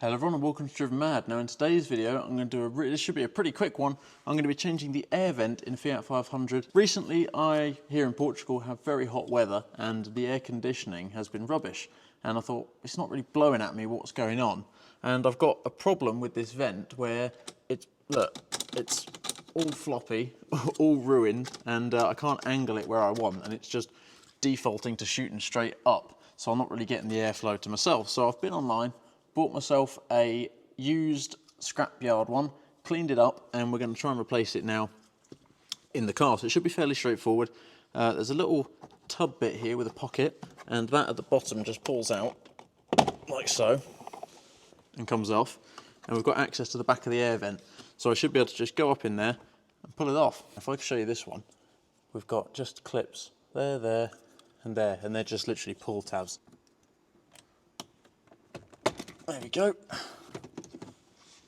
Hello everyone and welcome to Drivenmad. Now in today's video I'm going to do this should be a pretty quick one. I'm going to be changing the air vent in Fiat 500. Recently I, here in Portugal, have very hot weather and the air conditioning has been rubbish. And I thought, it's not really blowing at me, what's going on? And I've got a problem with this vent where it's all floppy, all ruined, and I can't angle it where I want, and it's just defaulting to shooting straight up. So I'm not really getting the airflow to myself. So I've been online, bought myself a used scrapyard one, cleaned it up, and we're going to try and replace it now in the car. So it should be fairly straightforward. There's a little tub bit here with a pocket, and that at the bottom just pulls out like so and comes off. And we've got access to the back of the air vent. So I should be able to just go up in there and pull it off. If I can show you this one, we've got just clips there, and they're just literally pull tabs. There we go.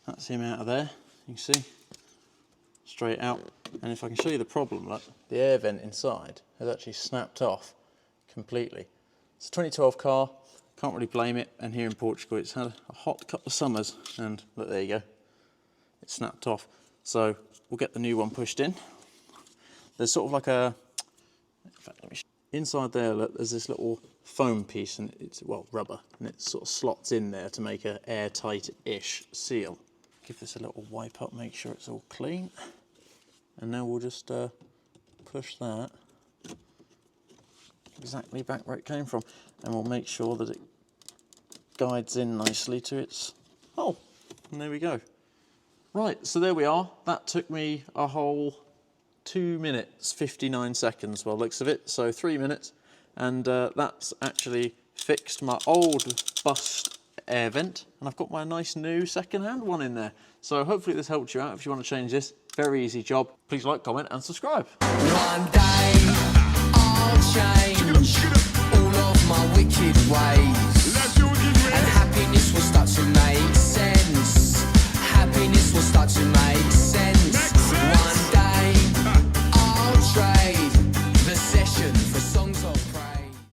That's him out of there. You can see, straight out. And if I can show you the problem, look, the air vent inside has actually snapped off completely. It's a 2012 car, can't really blame it. And here in Portugal, it's had a hot couple of summers, and look, there you go. It snapped off. So we'll get the new one pushed in. There's sort of like a, in fact, let me show you. Inside there, look, there's this little foam piece, and it's, well, rubber, and it sort of slots in there to make an airtight-ish seal. Give this a little wipe up, make sure it's all clean. And now we'll just push that exactly back where it came from, and we'll make sure that it guides in nicely to its hole. And there we go. Right, so there we are. That took me a whole 2 minutes, 59 seconds by the looks of it, so 3 minutes. And that's actually fixed my old bust air vent, and I've got my nice new second-hand one in there. So hopefully this helped you out if you want to change this. Very easy job. Please like, comment and subscribe. One day I'll change all of my wicked ways, and happiness will start to